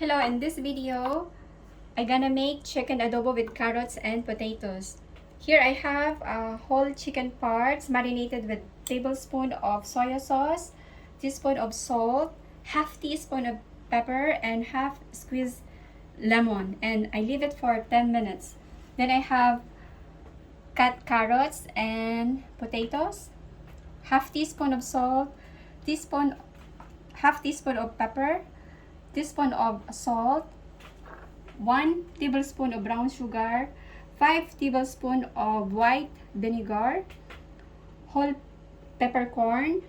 Hello, in this video, I'm gonna make chicken adobo with carrots and potatoes. Here I have whole chicken parts marinated with tablespoon of soy sauce, teaspoon of salt, half teaspoon of pepper, and half squeezed lemon. And I leave it for 10 minutes. Then I have cut carrots and potatoes, half teaspoon of salt, half teaspoon of pepper, teaspoon of salt, 1 tablespoon of brown sugar, 5 tablespoons of white vinegar, whole peppercorn,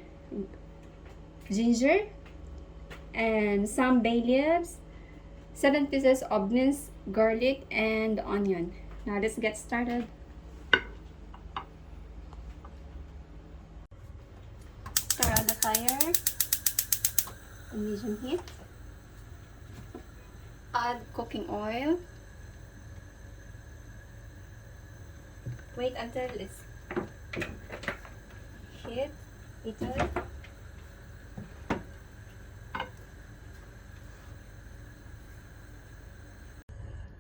ginger, and some bay leaves, 7 pieces of minced garlic and onion. Now let's get started. Start on the fire on medium heat. Add cooking oil. Wait until it's heated.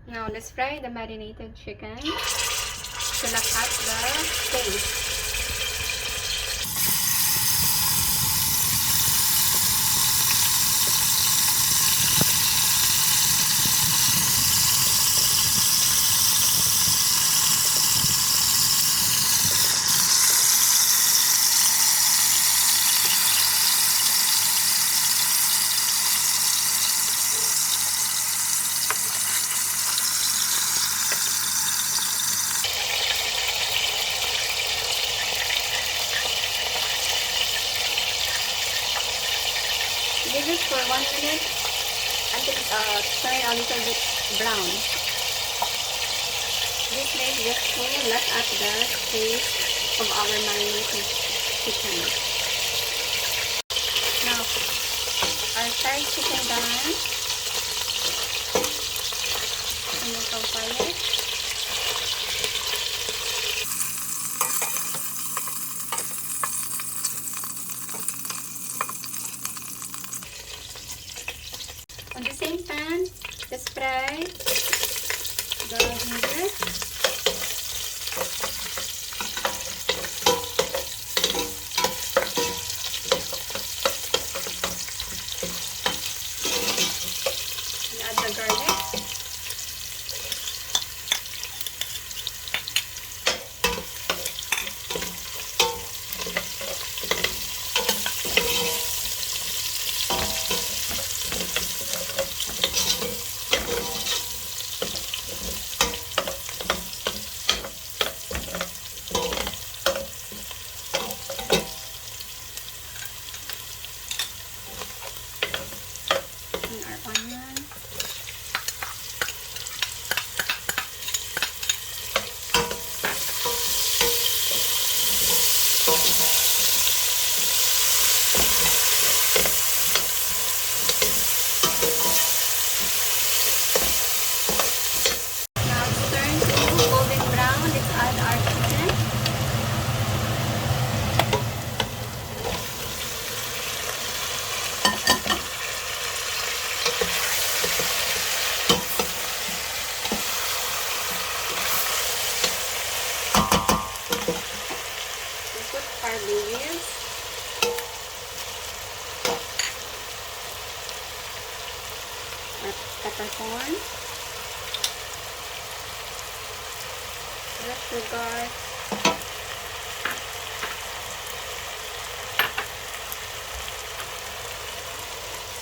Now let's fry the marinated chicken till it has the taste. Leave it for 1 minute until it turn a little bit brown. This makes the spoon let out the taste of our marinated chicken. Now, our fried chicken done. And local fire. On the same pan, just fry the ginger. And add the garlic. Our onion. Now it's turned to golden brown. Let's add our chicken. Our leaves, our peppercorn, the sugar,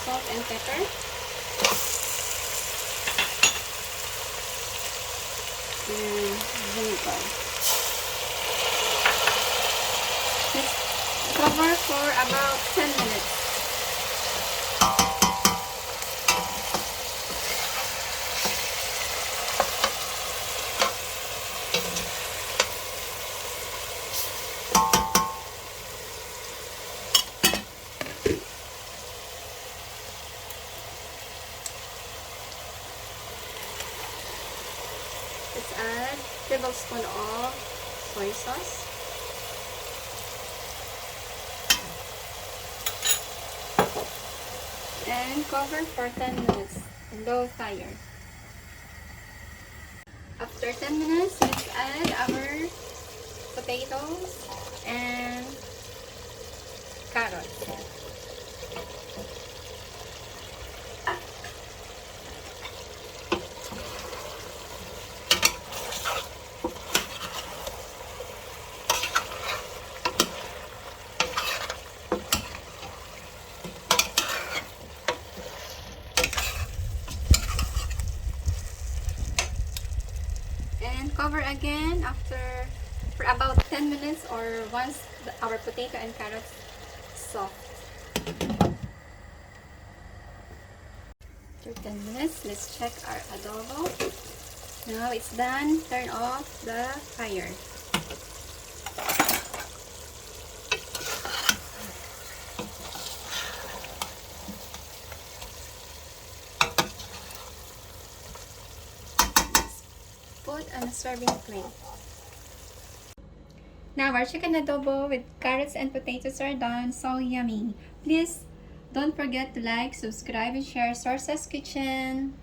salt and pepper, and vinegar. Cover for about 10 minutes. Let's add a tablespoon of soy sauce. And cover for 10 minutes. low fire. After 10 minutes, let's add our potatoes and carrots. And cover again for about 10 minutes or once our potato and carrots soft. After 10 minutes, let's check our adobo. Now it's done. Turn off the fire. Put on a serving plate. Now our chicken adobo with carrots and potatoes are done. So yummy. Please don't forget to like, subscribe, and share Sources Kitchen.